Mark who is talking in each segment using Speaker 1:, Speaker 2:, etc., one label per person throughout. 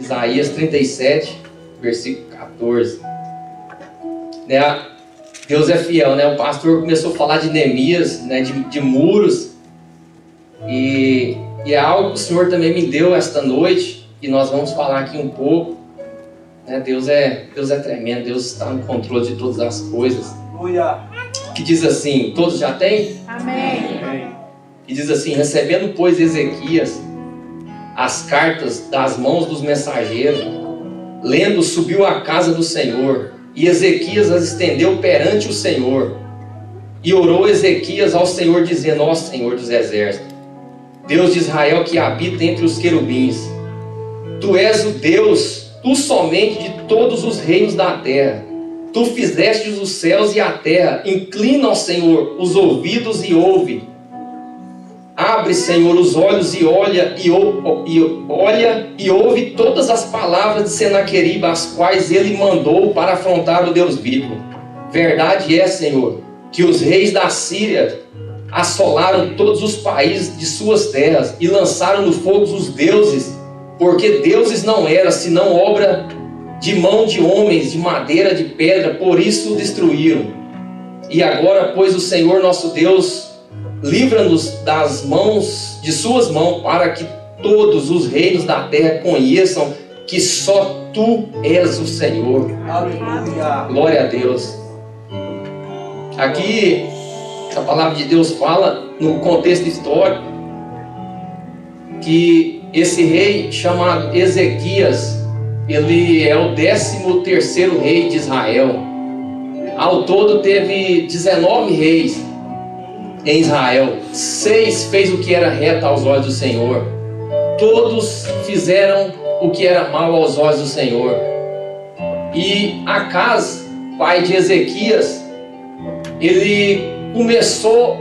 Speaker 1: Isaías 37, versículo 14. Né? Deus é fiel, né? O pastor começou a falar de Neemias, né? de muros. E é algo que o Senhor também me deu esta noite. E nós vamos falar aqui um pouco. Né? Deus é tremendo. Deus está no controle de todas as coisas. Que diz assim, todos já têm?
Speaker 2: Amém.
Speaker 1: Que diz assim: recebendo, pois, Ezequias as cartas das mãos dos mensageiros, lendo, subiu à casa do Senhor, e Ezequias as estendeu perante o Senhor. E orou Ezequias ao Senhor, dizendo: ó Senhor dos exércitos, Deus de Israel, que habita entre os querubins, Tu és o Deus, Tu somente, de todos os reinos da terra. Tu fizestes os céus e a terra. Inclina ao Senhor os ouvidos e ouve. Abre, Senhor, os olhos e olha e ouve todas as palavras de Senaqueribe, as quais ele mandou para afrontar o Deus vivo. Verdade é, Senhor, que os reis da Síria assolaram todos os países de suas terras e lançaram no fogo os deuses, porque deuses não eram, senão obra de mão de homens, de madeira, de pedra, por isso o destruíram. E agora, pois, o Senhor nosso Deus livra-nos das mãos, de suas mãos, para que todos os reinos da terra conheçam que só Tu és o Senhor.
Speaker 3: Aleluia.
Speaker 1: Glória a Deus. Aqui, a palavra de Deus fala, no contexto histórico, que esse rei chamado Ezequias, ele é o 13º rei de Israel. Ao todo teve 19 reis em Israel. 6 fez o que era reto aos olhos do Senhor. Todos fizeram o que era mal aos olhos do Senhor. E Acaz, pai de Ezequias, ele começou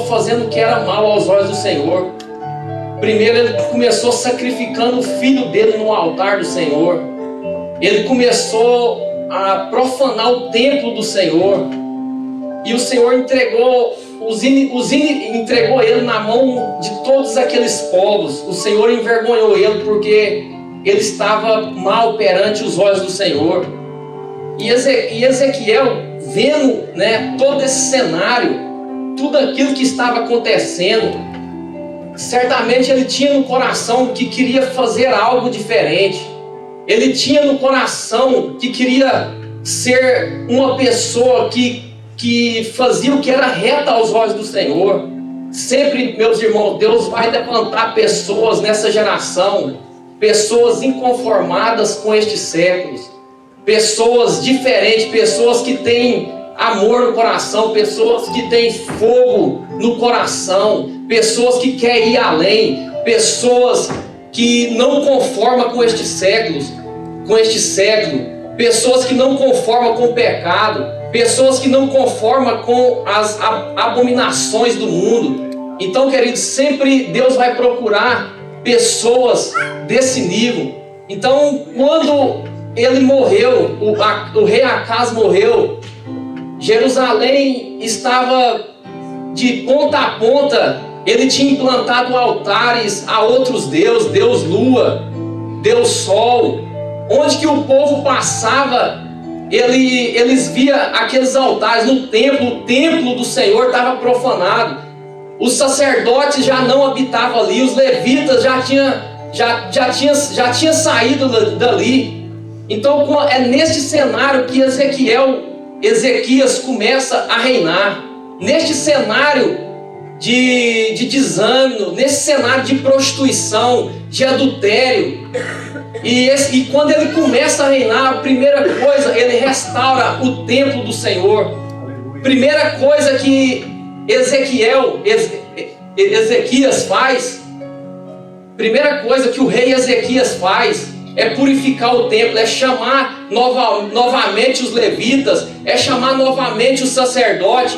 Speaker 1: fazendo o que era mal aos olhos do Senhor. Primeiro ele começou sacrificando o filho dele no altar do Senhor. Ele começou a profanar o templo do Senhor. E o Senhor entregou ele na mão de todos aqueles povos. O Senhor envergonhou ele porque ele estava mal perante os olhos do Senhor. E Ezequiel, vendo, né, todo esse cenário, tudo aquilo que estava acontecendo, certamente ele tinha no coração que queria fazer algo diferente. Ele tinha no coração que queria ser uma pessoa que fazia o que era reto aos olhos do Senhor. Sempre, meus irmãos, Deus vai levantar pessoas nessa geração, pessoas inconformadas com estes séculos, pessoas diferentes, pessoas que têm amor no coração, pessoas que têm fogo no coração, pessoas que querem ir além, pessoas que não conformam com este século, pessoas que não conformam com o pecado, pessoas que não conformam com as abominações do mundo. Então, queridos, sempre Deus vai procurar pessoas desse nível. Então, quando ele morreu, o rei Acaz morreu, Jerusalém estava de ponta a ponta. Ele tinha implantado altares a outros deuses, Deus Lua, Deus Sol. Onde que o povo passava, eles viam aqueles altares no templo. O templo do Senhor estava profanado. Os sacerdotes já não habitavam ali. Os levitas já tinha saído dali. Então é neste cenário que Ezequias começa a reinar. Neste cenário de desânimo, nesse cenário de prostituição, de adultério. E quando ele começa a reinar, a primeira coisa, ele restaura o templo do Senhor. Primeira coisa que Ezequias faz, primeira coisa que o rei Ezequias faz, é purificar o templo, é chamar novamente os levitas, é chamar novamente os sacerdotes.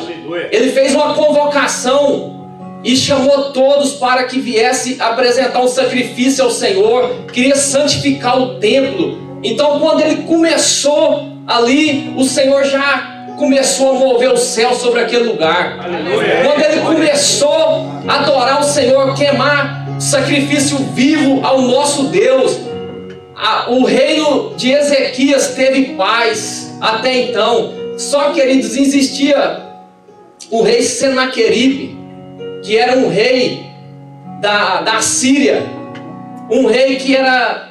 Speaker 1: Ele fez uma convocação e chamou todos para que viesse apresentar um sacrifício ao Senhor. Queria santificar o templo. Então, quando ele começou ali, o Senhor já começou a mover o céu sobre aquele lugar. Aleluia. Quando ele começou a adorar o Senhor, queimar sacrifício vivo ao nosso Deus. O reino de Ezequias teve paz até então. Só, queridos, existia o rei Senaqueribe, que era um rei da Síria, um rei que era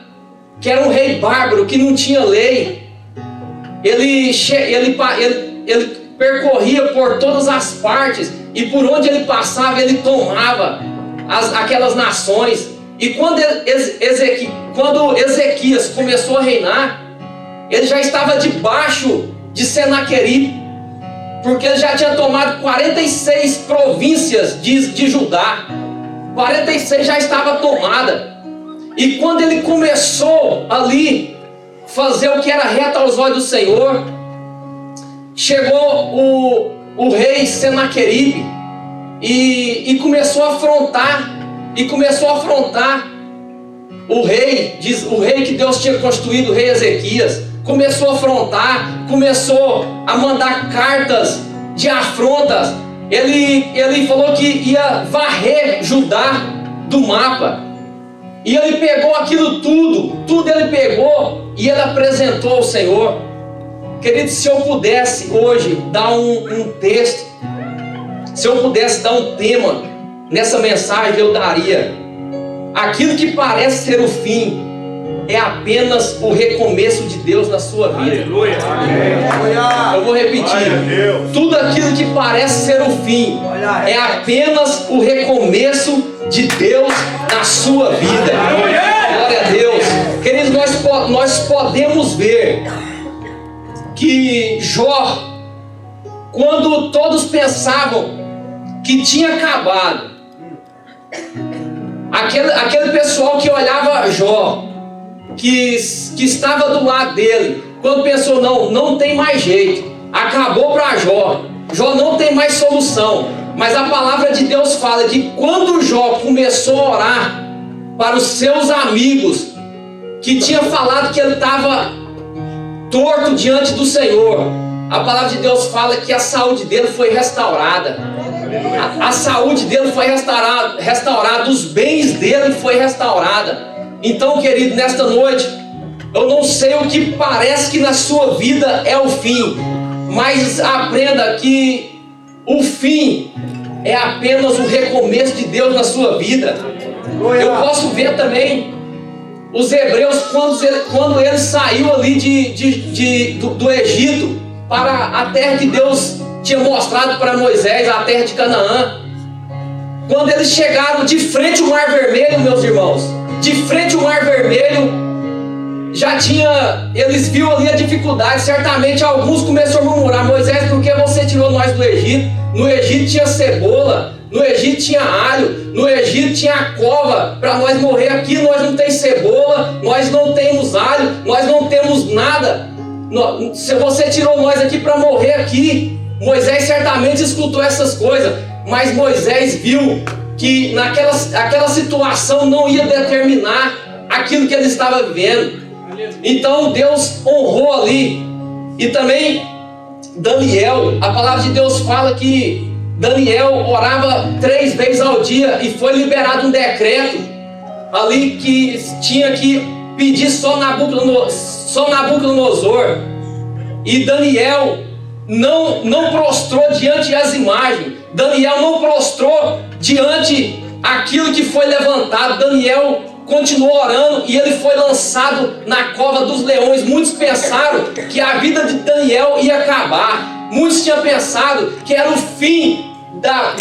Speaker 1: um rei bárbaro, que não tinha lei. Ele percorria por todas as partes, e por onde ele passava, ele tomava aquelas nações. E quando Ezequias começou a reinar, ele já estava debaixo de Senaqueribe, porque ele já tinha tomado 46 províncias de Judá. 46 já estava tomada. E quando ele começou ali fazer o que era reto aos olhos do Senhor, chegou o rei Senaqueribe e começou a afrontar o rei que Deus tinha constituído, o rei Ezequias. Começou a afrontar, começou a mandar cartas de afrontas. Ele falou que ia varrer Judá do mapa. E ele pegou aquilo tudo ele pegou e ele apresentou ao Senhor. Querido, se eu pudesse hoje dar um texto, se eu pudesse dar um tema nessa mensagem, eu daria: aquilo que parece ser o fim é apenas o recomeço de Deus na sua vida.
Speaker 2: Aleluia.
Speaker 1: Eu vou repetir: tudo aquilo que parece ser o fim é apenas o recomeço de Deus na sua vida. Glória a Deus. Queridos, nós podemos ver que Jó, quando todos pensavam que tinha acabado, aquele pessoal que olhava Jó, que estava do lado dele, quando pensou, não tem mais jeito, acabou para Jó, não tem mais solução. Mas a palavra de Deus fala que quando Jó começou a orar para os seus amigos, que tinha falado que ele estava torto diante do Senhor, a palavra de Deus fala que a saúde dele foi restaurada. A saúde dele foi restaurada, os bens dele foi restaurada. Então, querido, nesta noite, eu não sei o que parece que na sua vida é o fim, mas aprenda que o fim é apenas o recomeço de Deus na sua vida. Eu posso ver também os hebreus, quando ele saiu ali do Egito para a terra que Deus tinha mostrado para Moisés, a terra de Canaã. Quando eles chegaram de frente ao Mar Vermelho, meus irmãos, de frente ao Mar Vermelho, eles viram ali a dificuldade. Certamente alguns começaram a murmurar: Moisés, por que você tirou nós do Egito? No Egito tinha cebola, no Egito tinha alho, no Egito tinha a cova para nós morrer. Aqui nós não temos cebola, nós não temos alho, nós não temos nada. Se você tirou nós aqui para morrer aqui. Moisés certamente escutou essas coisas, mas Moisés viu que aquela situação não ia determinar aquilo que ele estava vivendo. Então Deus honrou ali. E também Daniel, a palavra de Deus fala que Daniel orava 3 vezes ao dia, e foi liberado um decreto ali que tinha que pedir só Nabucodonosor. E Daniel não prostrou diante das imagens. Daniel não prostrou diante aquilo que foi levantado. Daniel continuou orando e ele foi lançado na cova dos leões. Muitos pensaram que a vida de Daniel ia acabar. Muitos tinham pensado que era o fim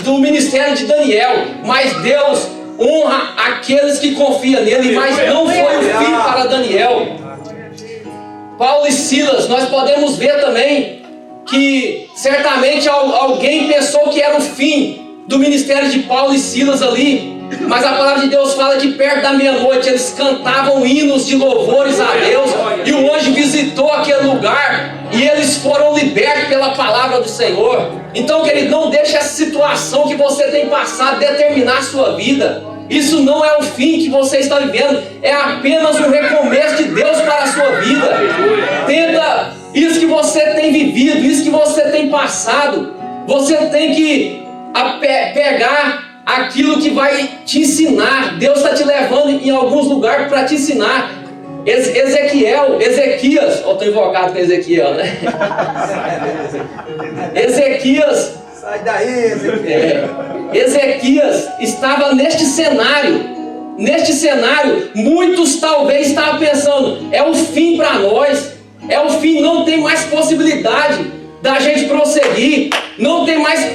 Speaker 1: do ministério de Daniel. Mas Deus honra aqueles que confiam nele. Mas não foi o fim para Daniel. Paulo e Silas, nós podemos ver também que certamente alguém pensou que era o fim do ministério de Paulo e Silas ali, mas a palavra de Deus fala que perto da meia-noite eles cantavam hinos de louvores a Deus, e o anjo visitou aquele lugar e eles foram libertos pela palavra do Senhor. Então, querido, não deixe essa situação que você tem passado determinar a sua vida. Isso não é o fim que você está vivendo, é apenas um recomeço de Deus para a sua vida. Tenta isso que você tem vivido, isso que você tem passado, você tem que pegar aquilo que vai te ensinar. Deus está te levando em alguns lugares para te ensinar. Ezequias, eu estou invocado com Ezequiel, né? Ezequias,
Speaker 2: sai daí, Ezequiel.
Speaker 1: Ezequias estava neste cenário. Neste cenário, muitos talvez estavam pensando: é o fim para nós, é o fim, não tem mais possibilidade da gente prosseguir, não tem mais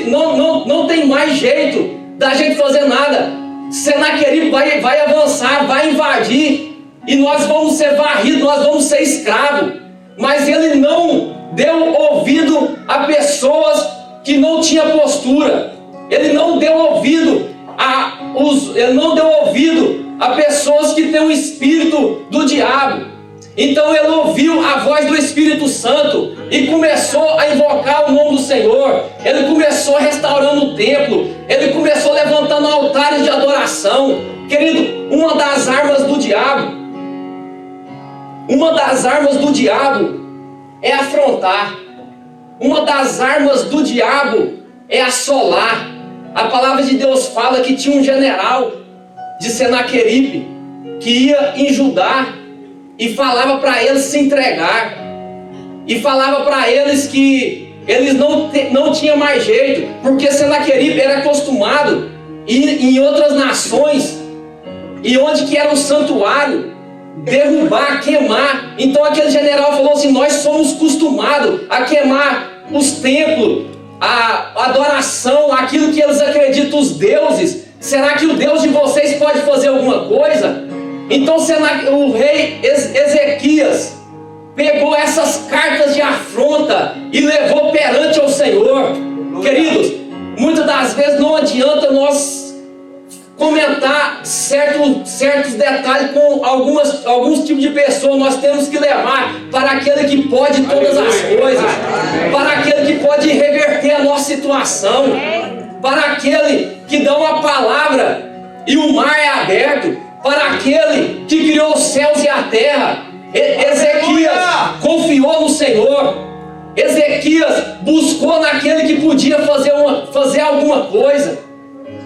Speaker 1: não tem mais jeito da gente fazer nada. Senaqueribe vai avançar, vai invadir, e nós vamos ser varridos, nós vamos ser escravos. Mas ele não deu ouvido a pessoas que não tinham postura. Ele não deu ouvido a pessoas que têm o espírito do diabo. Então ele ouviu a voz do Espírito Santo e começou a invocar o nome do Senhor. Ele começou restaurando o templo. Ele começou levantando altares de adoração. Querido, uma das armas do diabo é afrontar. Uma das armas do diabo é assolar. A palavra de Deus fala que tinha um general de Senaqueribe que ia em Judá e falava para eles se entregar, e falava para eles que eles não tinham mais jeito, porque Senaqueribe era acostumado em outras nações, e onde que era um santuário, derrubar, queimar. Então aquele general falou assim: nós somos acostumados a queimar os templos, a adoração, aquilo que eles acreditam, os deuses. Será que o Deus de vocês pode fazer alguma coisa? Então o rei Ezequias pegou essas cartas de afronta e levou perante ao Senhor. Queridos, muitas das vezes não adianta nós comentar certos detalhes com alguns tipos de pessoas. Nós temos que levar para aquele que pode todas as coisas, para aquele que pode reverter a nossa situação, para aquele que dá uma palavra e o mar é aberto, para aquele que criou os céus e a terra. Ezequias confiou no Senhor. Ezequias buscou naquele que podia fazer alguma coisa.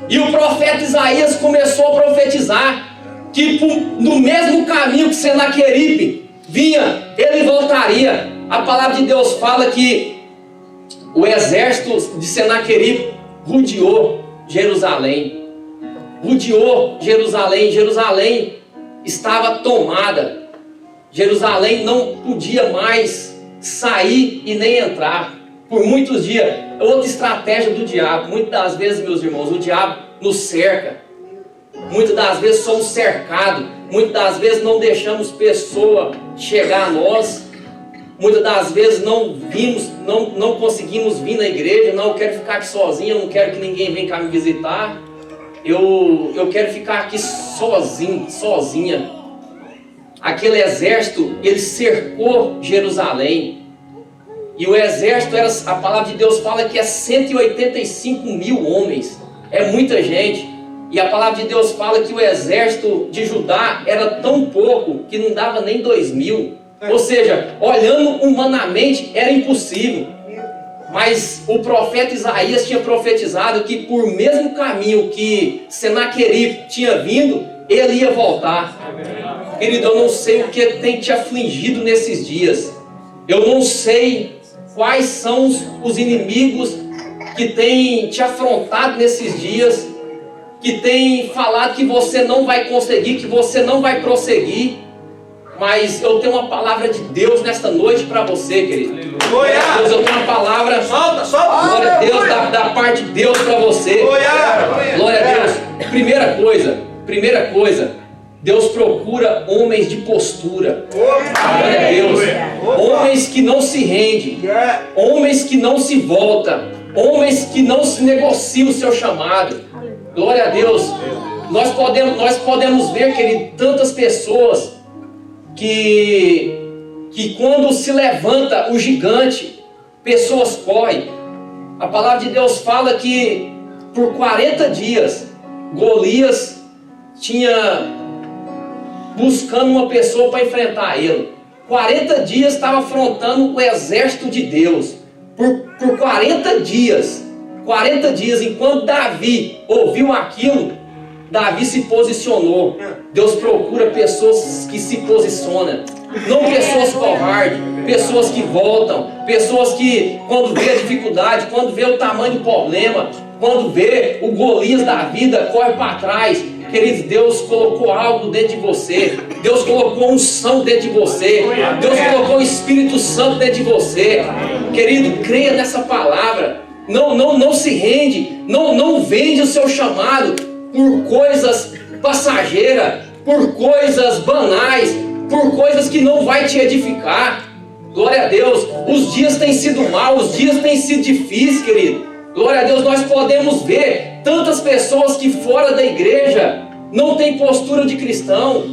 Speaker 1: E o profeta Isaías começou a profetizar que no mesmo caminho que Senaqueribe vinha, ele voltaria. A palavra de Deus fala que o exército de Senaqueribe rodeou Jerusalém. Jerusalém estava tomada. Jerusalém não podia mais sair e nem entrar por muitos dias. Outra estratégia do diabo. Muitas das vezes, meus irmãos, o diabo nos cerca. Muitas das vezes somos cercados. Muitas das vezes não deixamos pessoa chegar a nós. Muitas das vezes não conseguimos vir na igreja. Não, eu quero ficar aqui sozinho, eu não quero que ninguém venha cá me visitar. Eu quero ficar aqui sozinho, sozinha. Aquele exército, ele cercou Jerusalém. E o exército, a palavra de Deus fala que é 185 mil homens. É muita gente. E a palavra de Deus fala que o exército de Judá era tão pouco que não dava nem 2.000. Ou seja, olhando humanamente era impossível. Mas o profeta Isaías tinha profetizado que por mesmo caminho que Senaqueribe tinha vindo, ele ia voltar. Querido, eu não sei o que tem te afligido nesses dias. Eu não sei quais são os inimigos que têm te afrontado nesses dias, que têm falado que você não vai conseguir, que você não vai prosseguir. Mas eu tenho uma palavra de Deus nesta noite para você, querido. Glória a Deus, eu tenho uma palavra. Solta. Glória a Deus, da parte de Deus para você. Glória a Deus. Primeira coisa, Deus procura homens de postura. Glória a Deus. Homens que não se rendem, homens que não se voltam, homens que não se negociam o seu chamado. Glória a Deus. Nós podemos ver, querido, tantas pessoas que quando se levanta o gigante, pessoas correm. A palavra de Deus fala que por 40 dias Golias tinha buscando uma pessoa para enfrentar ele. 40 dias estava afrontando o exército de Deus. Por 40 dias. 40 dias, enquanto Davi ouviu aquilo, Davi se posicionou. Deus procura pessoas que se posicionam, não pessoas covardes, pessoas que voltam, pessoas que, quando vê a dificuldade, quando vê o tamanho do problema, quando vê o Golias da vida, corre para trás. Queridos, Deus colocou algo dentro de você. Deus colocou unção dentro de você. Deus colocou o Espírito Santo dentro de você. Querido, creia nessa palavra. Não se rende. Não vende o seu chamado por coisas passageiras, por coisas banais, por coisas que não vai te edificar. Glória a Deus. Os dias têm sido maus, os dias têm sido difíceis, querido. Glória a Deus, nós podemos ver tantas pessoas que fora da igreja não têm postura de cristão,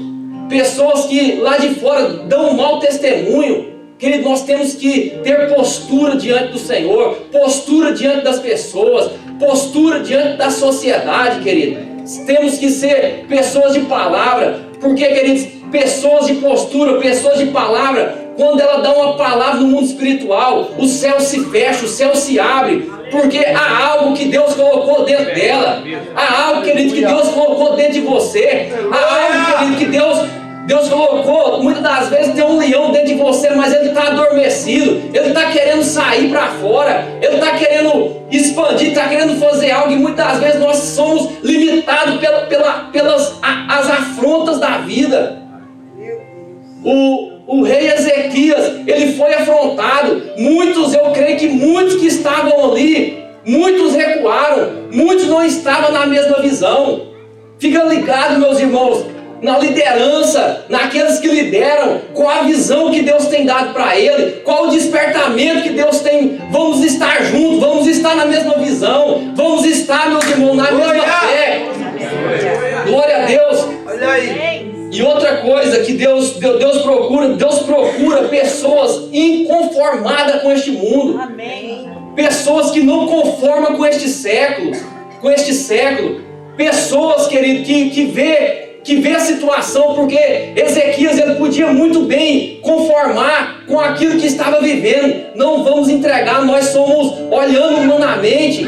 Speaker 1: pessoas que lá de fora dão um mau testemunho. Querido, nós temos que ter postura diante do Senhor, postura diante das pessoas, postura diante da sociedade, querido. Temos que ser pessoas de palavra, porque, queridos, pessoas de postura, pessoas de palavra, quando ela dá uma palavra no mundo espiritual, o céu se fecha, o céu se abre, porque há algo que Deus colocou dentro dela, há algo, querido, que Deus colocou dentro de você, há algo, querido, que Deus colocou. Muitas das vezes tem um leão dentro de você, mas ele está adormecido, ele está querendo sair para fora, ele está querendo expandir, está querendo fazer algo, e muitas das vezes nós somos limitados pelas as afrontas da vida. O rei Ezequias, ele foi afrontado. Muitos, eu creio que muitos que estavam ali, muitos recuaram, muitos não estavam na mesma visão. Fica ligado, meus irmãos, na liderança, naqueles que lideram, qual a visão que Deus tem dado para ele, qual o despertamento que Deus tem. Vamos estar juntos, vamos estar na mesma visão, vamos estar, meus irmãos, na mesma fé. Glória a Deus.
Speaker 2: Olha aí.
Speaker 1: E outra coisa que Deus procura pessoas inconformadas com este mundo.
Speaker 3: Amém.
Speaker 1: Pessoas que não conformam com este século. Pessoas, querido, que vê a situação, porque Ezequias, ele podia muito bem conformar com aquilo que estava vivendo. Não vamos entregar, nós somos, olhando humanamente,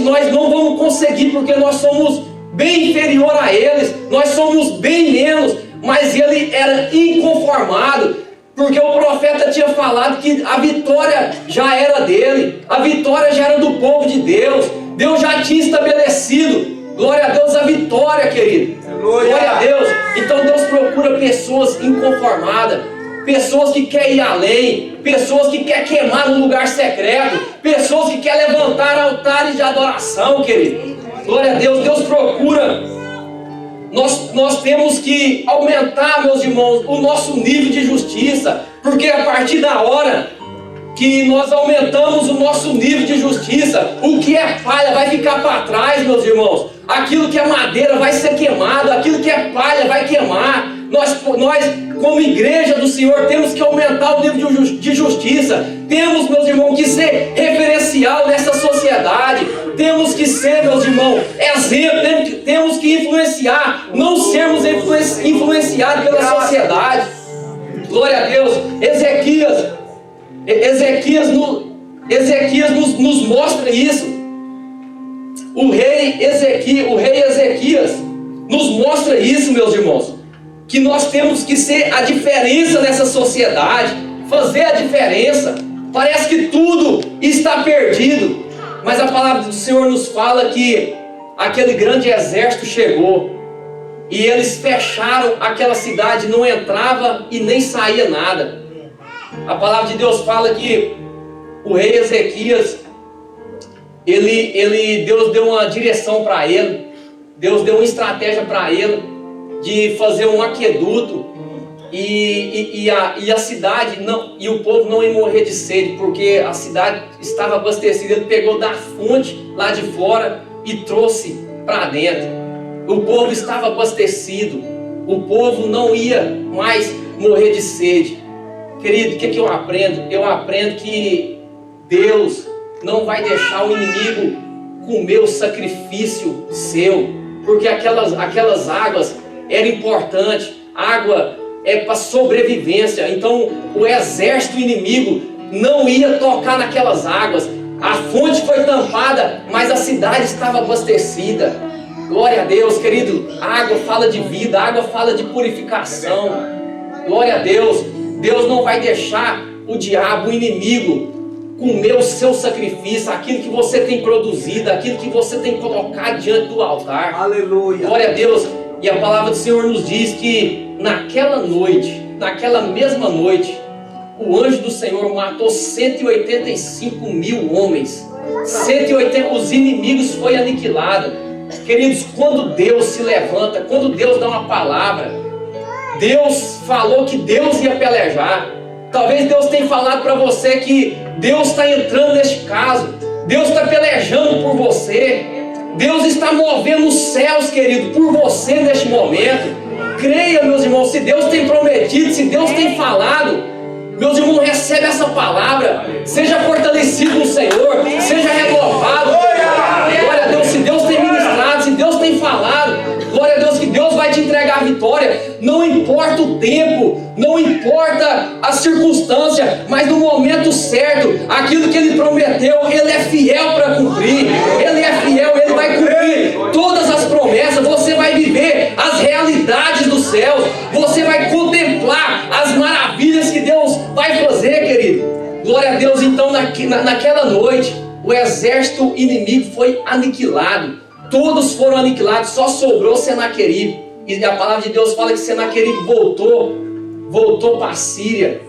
Speaker 1: nós não vamos conseguir, porque nós somos bem inferior a eles, nós somos bem menos, mas ele era inconformado, porque o profeta tinha falado que a vitória já era dele, a vitória já era do povo de Deus, Deus já tinha estabelecido, glória a Deus, a vitória, querido, glória a Deus. Então Deus procura pessoas inconformadas, pessoas que querem ir além, pessoas que querem queimar no lugar secreto, pessoas que querem levantar altares de adoração, querido. Glória a Deus, Deus procura. Nós temos que aumentar, meus irmãos, o nosso nível de justiça, porque a partir da hora que nós aumentamos o nosso nível de justiça, o que é palha vai ficar para trás, meus irmãos. Aquilo que é madeira vai ser queimado, aquilo que é palha vai queimar. Nós, como igreja do Senhor, temos que aumentar o nível de justiça. Temos, meus irmãos, que ser referencial nessa sociedade. Temos que ser, meus irmãos, exemplo. Temos que influenciar, não sermos influenciados pela sociedade. Glória a Deus. Ezequias nos mostra isso. O rei Ezequias nos mostra isso, meus irmãos, que nós temos que ser a diferença nessa sociedade, fazer a diferença. Parece que tudo está perdido, mas a palavra do Senhor nos fala que aquele grande exército chegou e eles fecharam aquela cidade, não entrava e nem saía nada. A palavra de Deus fala que o rei Ezequias, Deus deu uma direção para ele, Deus deu uma estratégia para ele de fazer um aqueduto e a cidade não, e o povo não ia morrer de sede, porque a cidade estava abastecida. Ele pegou da fonte lá de fora e trouxe para dentro. O povo estava abastecido, o povo não ia mais morrer de sede. Querido, o que eu aprendo? Eu aprendo que Deus não vai deixar o inimigo comer o sacrifício seu, porque aquelas águas eram importantes. Água é para sobrevivência. Então o exército inimigo não ia tocar naquelas águas. A fonte foi tampada, mas a cidade estava abastecida. Glória a Deus, querido. A água fala de vida, a água fala de purificação. Glória a Deus. Deus não vai deixar o diabo, o inimigo, comer o seu sacrifício, aquilo que você tem produzido, aquilo que você tem colocado diante do altar.
Speaker 2: Aleluia.
Speaker 1: Glória a Deus. E a palavra do Senhor nos diz que naquela noite, naquela mesma noite, o anjo do Senhor matou 185 mil homens. 180, os inimigos foram aniquilados. Queridos, quando Deus se levanta, quando Deus dá uma palavra, Deus falou que Deus ia pelejar. Talvez Deus tenha falado para você que Deus está entrando neste caso. Deus está pelejando por você. Deus está movendo os céus, querido, por você neste momento. Creia, meus irmãos, se Deus tem prometido, se Deus tem falado, meus irmãos, recebe essa palavra. Seja fortalecido no Senhor, seja renovado. Glória a Deus, se Deus tem ministrado, se Deus tem falado, glória a Deus, que Deus vai te entregar a vitória. Não importa o tempo, não importa a circunstância, mas no momento certo, aquilo que Ele prometeu, Ele é fiel para cumprir. Ele é fiel, Ele vai cumprir todas as promessas. Você vai viver as realidades dos céus. Você vai contemplar as maravilhas que Deus vai fazer, querido. Glória a Deus. Então naquela noite, o exército inimigo foi aniquilado. Todos foram aniquilados, só sobrou Senaqueribe. E a palavra de Deus fala que Senaqueribe voltou para a Síria.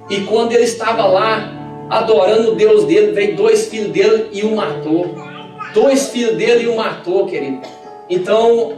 Speaker 1: E quando ele estava lá adorando o Deus dele, veio 2 filhos dele e o matou. 2 filhos dele e o matou, querido. Então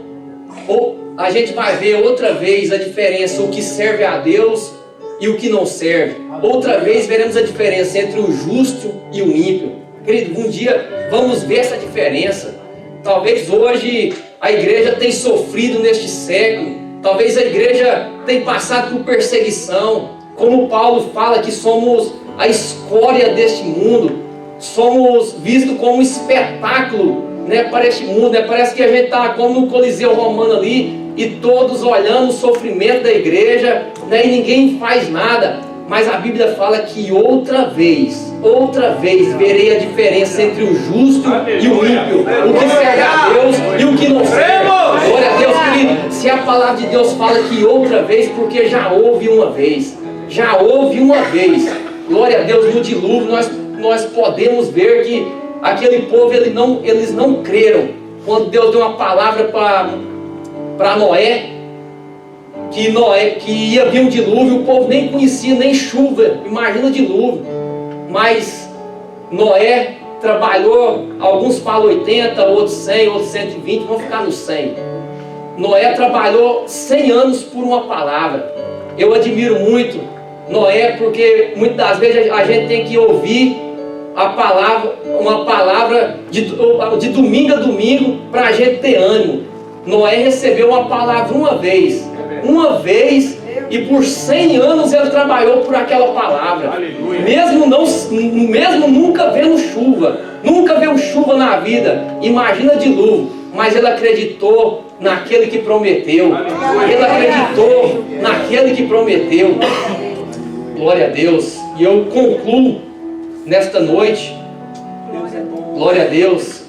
Speaker 1: a gente vai ver outra vez a diferença, o que serve a Deus e o que não serve. Outra vez veremos a diferença entre o justo e o ímpio. Querido, um dia vamos ver essa diferença. Talvez hoje a igreja tenha sofrido neste século. Talvez a igreja tenha passado por perseguição. Como Paulo fala que somos a escória deste mundo. Somos vistos como um espetáculo, né, para este mundo. Né? Parece que a gente está como no Coliseu Romano ali, e todos olhando o sofrimento da igreja, né, e ninguém faz nada. Mas a Bíblia fala que outra vez verei a diferença entre o justo e o ímpio, o que serve a Deus e o que não serve. Glória a Deus, querido. Se a palavra de Deus fala que outra vez, porque já houve uma vez. Já houve uma vez. Glória a Deus, no dilúvio nós podemos ver que aquele povo, eles não creram. Quando Deus deu uma palavra para Noé, que ia vir um dilúvio, o povo nem conhecia nem chuva, imagina dilúvio. Mas Noé trabalhou, alguns falam 80, outros 100, outros 120, vão ficar no 100. Noé trabalhou 100 anos por uma palavra. Eu admiro muito Noé, porque muitas das vezes a gente tem que ouvir a palavra, uma palavra de domingo a domingo, para a gente ter ânimo. Noé recebeu uma palavra uma vez, e por 100 anos ele trabalhou por aquela palavra. Aleluia. Mesmo nunca vendo chuva, nunca viu chuva na vida, imagina dilúvio, mas ele acreditou naquele que prometeu. Aleluia. Ele acreditou naquele que prometeu. Glória a Deus. E eu concluo nesta noite, glória a Deus,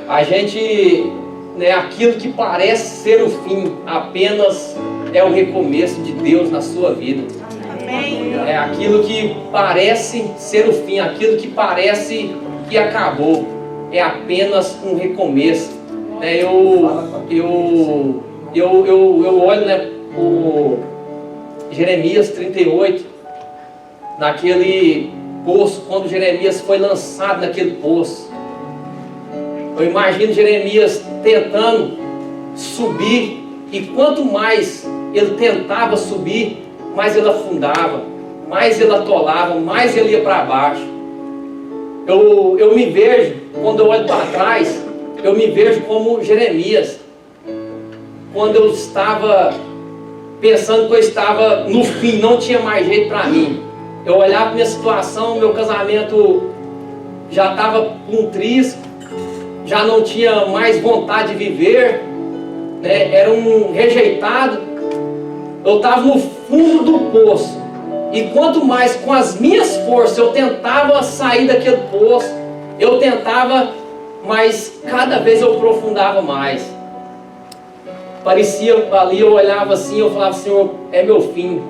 Speaker 1: a gente, né, aquilo que parece ser o fim, apenas é o recomeço de Deus na sua vida. Amém. É aquilo que parece ser o fim, aquilo que parece que acabou, é apenas um recomeço. Eu olho, né, o Jeremias 38, naquele poço, quando Jeremias foi lançado naquele poço. Eu imagino Jeremias tentando subir, e quanto mais ele tentava subir, mais ele afundava, mais ele atolava, mais ele ia para baixo. Eu me vejo, quando eu olho para trás, eu me vejo como Jeremias, quando eu estava pensando que eu estava no fim, não tinha mais jeito para mim. Eu olhava para minha situação, meu casamento já estava com trisco, já não tinha mais vontade de viver, né? Era um rejeitado. Eu estava no fundo do poço,
Speaker 3: E quanto mais com as minhas forças eu tentava sair daquele poço, eu tentava, mas cada vez eu aprofundava mais. Parecia ali, eu olhava assim, eu falava: Senhor, é meu fim.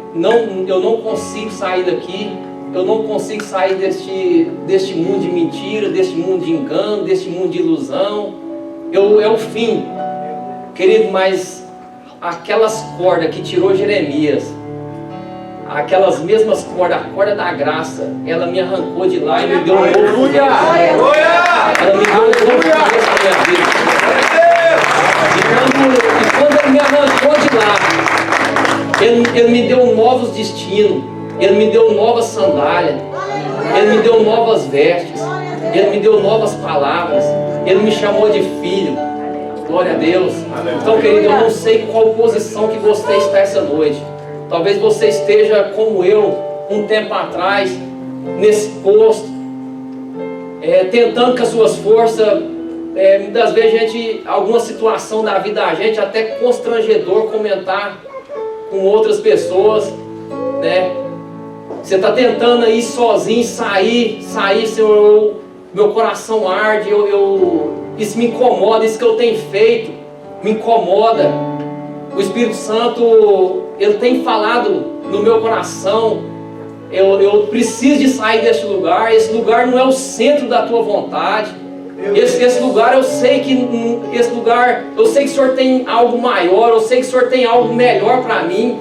Speaker 3: Eu não consigo sair daqui. Eu não consigo sair deste mundo de mentira, deste mundo de engano, deste mundo de ilusão. É o fim. Querido, mas aquelas cordas que tirou Jeremias, aquelas mesmas cordas, a corda da graça, ela me arrancou de lá e me deu um novo começo. Ela me deu um novo começo na minha vida. E quando Ele me arrancou de lá, Ele me deu novos destinos, Ele me deu novas sandálias, Ele me deu novas vestes, Ele me deu novas palavras, Ele me chamou de filho. Glória a Deus. Então, querido, eu não sei qual posição que você está essa noite. Talvez você esteja como eu, um tempo atrás, nesse posto, tentando com as suas forças. Muitas vezes alguma situação da vida da gente, até constrangedor comentar com outras pessoas, né? Você está tentando aí sozinho sair, Senhor, meu coração arde, isso me incomoda, isso que eu tenho feito me incomoda. O Espírito Santo, Ele tem falado no meu coração, eu preciso de sair deste lugar. Esse lugar não é o centro da tua vontade. Esse lugar, eu sei que o Senhor tem algo maior, eu sei que o Senhor tem algo melhor para mim.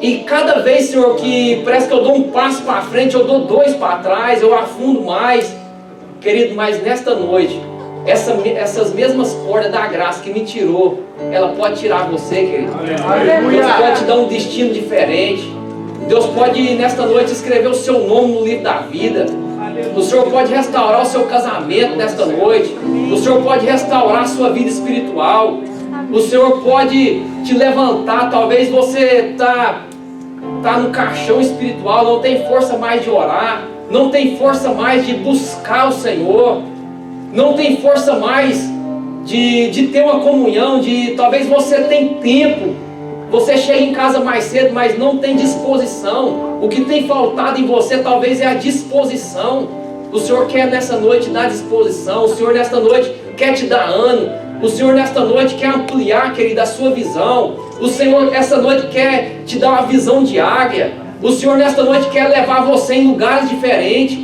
Speaker 3: E cada vez, Senhor, que parece que eu dou um passo para frente, eu dou dois para trás, eu afundo mais. Querido, mas nesta noite, essas mesmas cordas da graça que me tirou, ela pode tirar você, querido. Deus pode te dar um destino diferente. Deus pode, nesta noite, escrever o seu nome no livro da vida. O Senhor pode restaurar o seu casamento nesta noite. O Senhor pode restaurar a sua vida espiritual. O Senhor pode te levantar. Talvez você está no caixão espiritual, não tem força mais de orar, não tem força mais de buscar o Senhor, não tem força mais de ter uma comunhão, talvez você tenha tempo, você chega em casa mais cedo, mas não tem disposição. O que tem faltado em você talvez é a disposição. O Senhor quer nessa noite dar disposição. O Senhor nesta noite quer te dar ânimo. O Senhor nesta noite quer ampliar, querido, a sua visão. O Senhor nesta noite quer te dar uma visão de águia. O Senhor nesta noite quer levar você em lugares diferentes.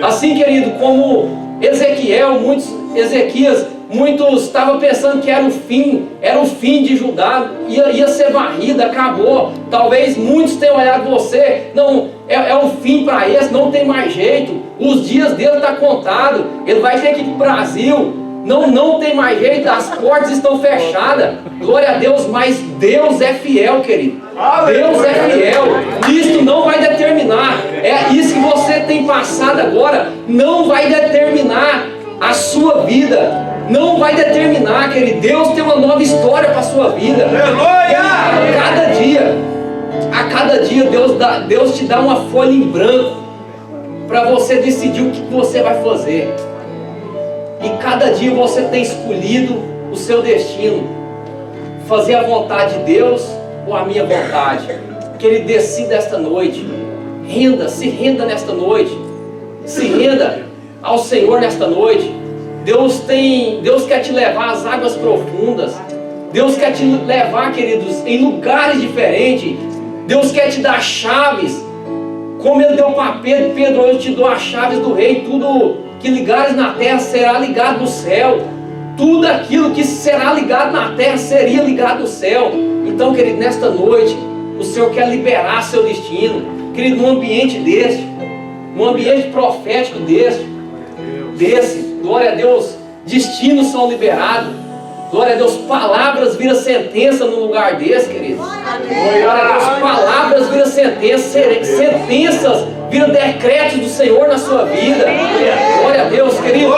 Speaker 3: Assim, querido, como Ezequias, muitos estavam pensando que era o fim de Judá, ia ser varrida, acabou. Talvez muitos tenham olhado você, não, é o fim para esse, não tem mais jeito, os dias dele estão contados, ele vai ter que ir para o Brasil, não tem mais jeito, as portas estão fechadas. Glória a Deus, mas Deus é fiel, querido. Deus é fiel. Isso não vai determinar. É isso que você tem passado agora, não vai determinar a sua vida. Não vai determinar, querido. Deus tem uma nova história para a sua vida. A cada dia Deus te dá uma folha em branco para você decidir o que você vai fazer. E cada dia você tem escolhido o seu destino. Fazer a vontade de Deus ou a minha vontade. Que Ele decida esta noite. Se renda nesta noite. Se renda ao Senhor nesta noite. Deus quer te levar às águas profundas. Deus quer te levar, queridos, em lugares diferentes. Deus quer te dar chaves. Como Ele deu para Pedro, eu te dou as chaves do rei. Tudo que ligares na terra será ligado no céu. Tudo aquilo que será ligado na terra seria ligado no céu. Então, querido, nesta noite, o Senhor quer liberar seu destino. Querido, num ambiente deste, num ambiente profético desse, glória a Deus, destinos são liberados. Glória a Deus, palavras viram sentença num lugar desse, querido. Glória a Deus, palavras viram sentença, sentenças viram decretos do Senhor na sua vida. Glória a Deus, querido.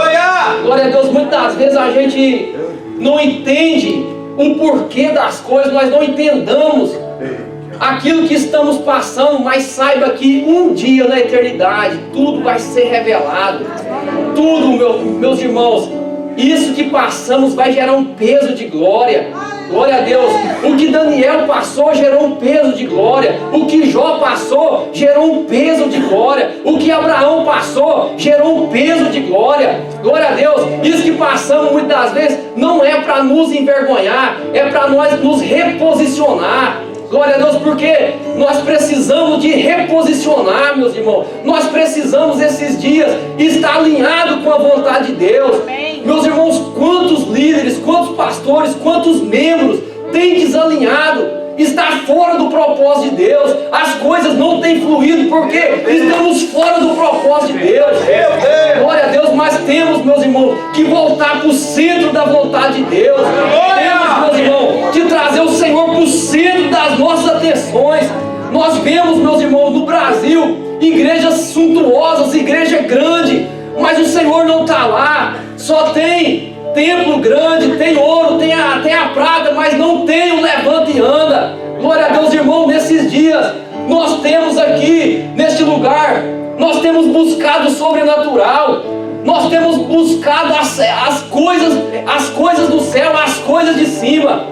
Speaker 3: Glória a Deus, muitas vezes a gente não entende o porquê das coisas, nós não entendamos aquilo que estamos passando, mas saiba que um dia na eternidade tudo vai ser revelado. Tudo, meus irmãos, isso que passamos vai gerar um peso de glória. Glória a Deus. O que Daniel passou gerou um peso de glória. O que Jó passou gerou um peso de glória. O que Abraão passou gerou um peso de glória. Glória a Deus. Isso que passamos muitas das vezes não é para nos envergonhar, é para nós nos reposicionar. Glória a Deus, porque nós precisamos de reposicionar, meus irmãos. Nós precisamos esses dias estar alinhados com a vontade de Deus. Amém. Meus irmãos, quantos líderes, quantos pastores, quantos membros têm desalinhado, está fora do propósito de Deus. As coisas não têm fluído porque estamos fora do propósito de Deus. Glória a Deus, mas temos, meus irmãos, que voltar para o centro da vontade de Deus. Temos, meus irmãos, que trazer o Senhor para o centro das nossas atenções. Nós vemos, meus irmãos, no Brasil, igrejas suntuosas, igreja grande, mas o Senhor não está lá. Só tem templo grande, tem ouro, tem a prata, mas não tem o levanta e anda. Glória a Deus, irmão, nesses dias nós temos aqui, neste lugar, nós temos buscado o sobrenatural, nós temos buscado as coisas do céu, as coisas de cima.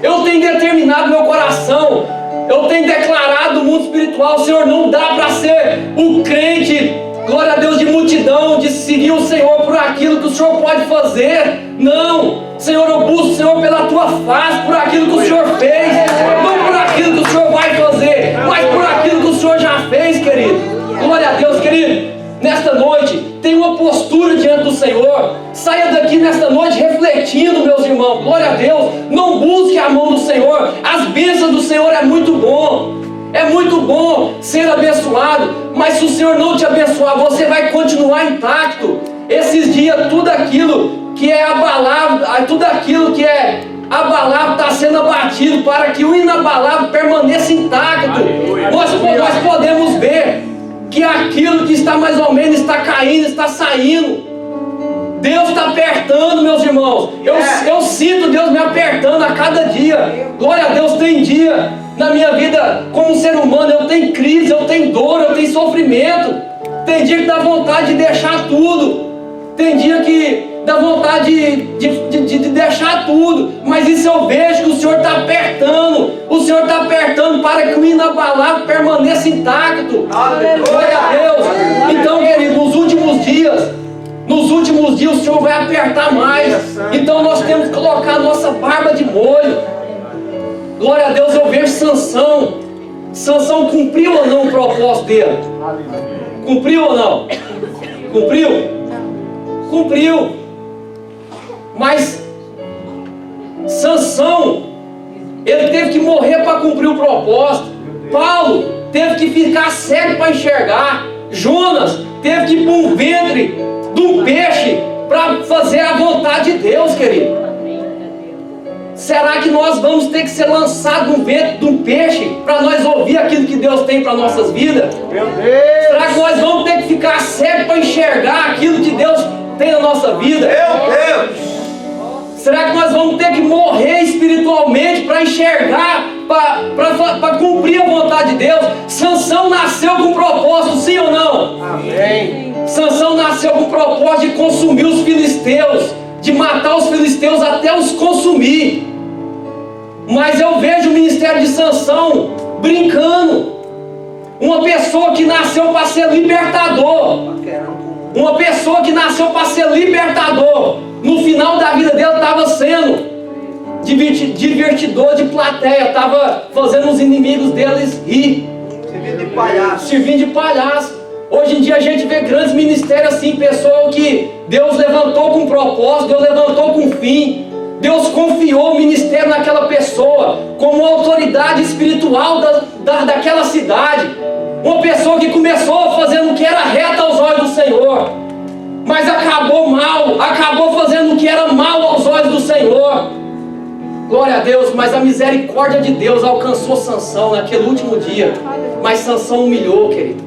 Speaker 3: Eu tenho determinado meu coração, eu tenho declarado no mundo espiritual: Senhor, não dá para ser o crente, glória a Deus, de multidão, de seguir o Senhor por aquilo que o Senhor pode fazer. Não, Senhor, eu busco o Senhor pela Tua face, por aquilo que o Senhor fez, não por aquilo que o Senhor vai fazer, mas por aquilo que o Senhor já fez, querido. Glória a Deus, querido. Nesta noite, tenha uma postura diante do Senhor. Saia daqui nesta noite refletindo, meus irmãos. Glória a Deus. Não busque a mão do Senhor. As bênçãos do Senhor é muito bom. É muito bom ser abençoado, mas se o Senhor não te abençoar, você vai continuar intacto. Esses dias, tudo aquilo que é abalável, tudo aquilo que é abalável está sendo abatido para que o inabalável permaneça intacto. Nós podemos ver que aquilo que está mais ou menos está caindo, está saindo. Deus está apertando, meus irmãos. Eu sinto Deus me apertando a cada dia. Glória a Deus, tem dia na minha vida como ser humano, eu tenho crise, eu tenho dor, eu tenho sofrimento. Tem dia que dá vontade de deixar tudo. Tem dia que dá vontade de deixar tudo. Mas isso eu vejo que o Senhor está apertando. O Senhor está apertando para que o inabalável permaneça intacto. Glória a Deus. Então, querido, nos últimos dias o Senhor vai apertar mais. Então nós temos que colocar a nossa barba de molho. Glória a Deus, eu vejo Sansão. Sansão cumpriu ou não o propósito dele? Cumpriu ou não? Cumpriu? Cumpriu. Mas Sansão, ele teve que morrer para cumprir o propósito. Paulo teve que ficar cego para enxergar. Jonas teve que ir para um ventre de um peixe para fazer a vontade de Deus, querido. Será que nós vamos ter que ser lançados no ventre de um peixe para nós ouvir aquilo que Deus tem para nossas vidas?
Speaker 2: Meu Deus!
Speaker 3: Será que nós vamos ter que ficar cegos para enxergar aquilo que Deus tem na nossa vida?
Speaker 2: Meu Deus!
Speaker 3: Será que nós vamos ter que morrer espiritualmente para enxergar, para cumprir a vontade de Deus? Sansão nasceu com propósito, sim ou não?
Speaker 2: Amém!
Speaker 3: Sansão nasceu com o propósito de consumir os filisteus, de matar os filisteus até os consumir. Mas eu vejo o ministério de Sansão brincando. Uma pessoa que nasceu para ser libertador. Uma pessoa que nasceu para ser libertador. No final da vida dele estava sendo divertidor de plateia. Estava fazendo os inimigos deles rir.
Speaker 2: Servindo de palhaço.
Speaker 3: Servindo de palhaço. Hoje em dia a gente vê grandes ministérios assim, pessoas que Deus levantou com propósito, Deus levantou com fim. Deus confiou o ministério naquela pessoa como autoridade espiritual daquela cidade. Uma pessoa que começou fazendo o que era reto aos olhos do Senhor, mas acabou mal, acabou fazendo o que era mal aos olhos do Senhor. Glória a Deus, mas a misericórdia de Deus alcançou Sansão naquele último dia. Mas Sansão humilhou, querido.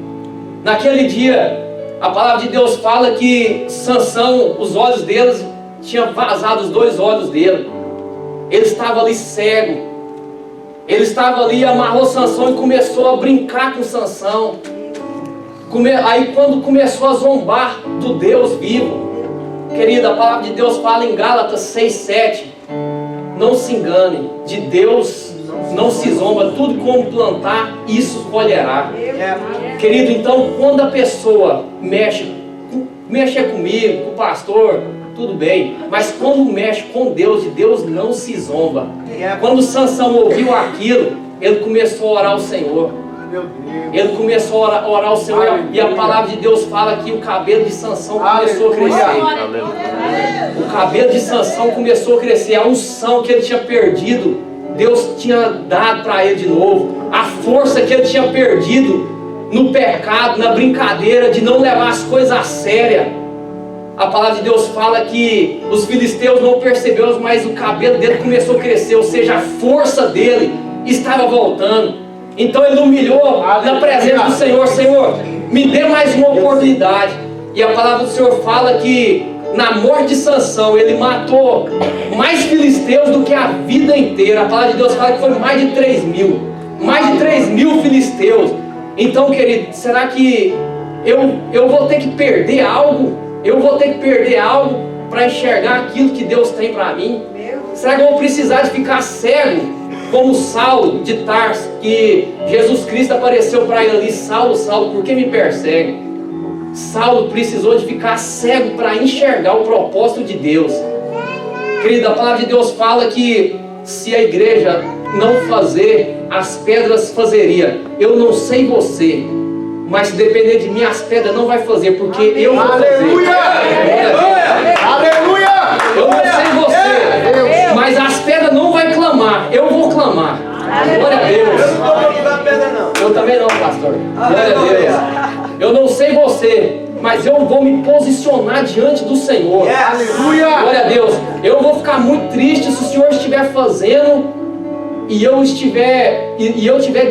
Speaker 3: Naquele dia, a palavra de Deus fala que Sansão, os olhos deles, tinham vazado os dois olhos dele. Ele estava ali cego. Ele estava ali, amarrou Sansão e começou a brincar com Sansão. Aí quando começou a zombar do Deus vivo, querida, a palavra de Deus fala em Gálatas 6:7. Não se engane, de Deus não se zomba. Tudo como plantar, isso colherá. Querido, então quando a pessoa mexe comigo, com o pastor, tudo bem, mas quando mexe com Deus, de Deus não se zomba. Quando Sansão ouviu aquilo, ele começou a orar ao Senhor. Ele começou a orar ao Senhor, e a palavra de Deus fala que o cabelo de Sansão começou a crescer. O cabelo de Sansão começou a crescer. A unção que ele tinha perdido, Deus tinha dado para ele de novo. A força que ele tinha perdido no pecado, na brincadeira de não levar as coisas a sério. A palavra de Deus fala que os filisteus não perceberam, mas o cabelo dele começou a crescer, ou seja, a força dele estava voltando. Então ele humilhou na presença do Senhor. Senhor, me dê mais uma oportunidade. E a palavra do Senhor fala que na morte de Sansão, ele matou mais filisteus do que a vida inteira. A palavra de Deus fala que foi mais de 3.000. Mais de 3.000 filisteus. Então, querido, será que eu vou ter que perder algo? Eu vou ter que perder algo para enxergar aquilo que Deus tem para mim? Será que eu vou precisar de ficar cego? Como Saulo de Tarso, que Jesus Cristo apareceu para ele ali: Saulo, Saulo, por que me persegue? Saulo precisou de ficar cego para enxergar o propósito de Deus. Querido, a palavra de Deus fala que se a igreja não fazer, as pedras fazeria. Eu não sei você, mas se depender de mim, as pedras não vai fazer, porque eu vou fazer.
Speaker 2: Aleluia! Aleluia!
Speaker 3: Eu não sei você, mas as pedras não vai clamar, eu vou clamar. Glória a Deus.
Speaker 2: Eu não vou mudar a pedra, não.
Speaker 3: Eu também não, pastor. Glória a Deus. Eu não sei você, mas eu vou me posicionar diante do Senhor.
Speaker 2: Aleluia!
Speaker 3: Glória a Deus. Eu vou ficar muito triste se o Senhor estiver fazendo e eu estiver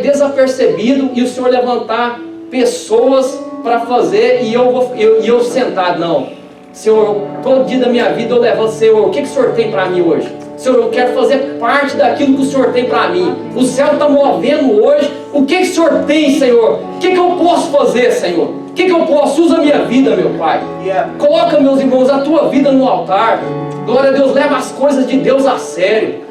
Speaker 3: desapercebido, e o Senhor levantar pessoas para fazer e eu sentado. Não, Senhor, todo dia da minha vida eu levanto: Senhor, o que o Senhor tem para mim hoje? Senhor, eu quero fazer parte daquilo que o Senhor tem para mim. O céu está movendo hoje. O que o Senhor tem, Senhor? O que eu posso fazer, Senhor? O que eu posso? Usa a minha vida, meu Pai. Coloca, meus irmãos, a tua vida no altar. Glória a Deus, leva as coisas de Deus a sério.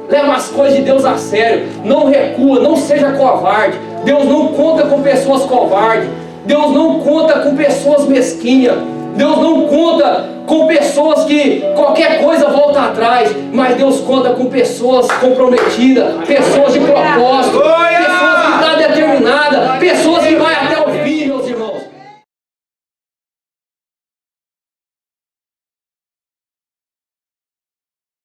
Speaker 3: Leva as coisas de Deus a sério. Não recua, não seja covarde. Deus não conta com pessoas covardes. Deus não conta com pessoas mesquinhas. Deus não conta com pessoas que qualquer coisa volta atrás. Mas Deus conta com pessoas comprometidas, pessoas de propósito, pessoas que estão determinadas, pessoas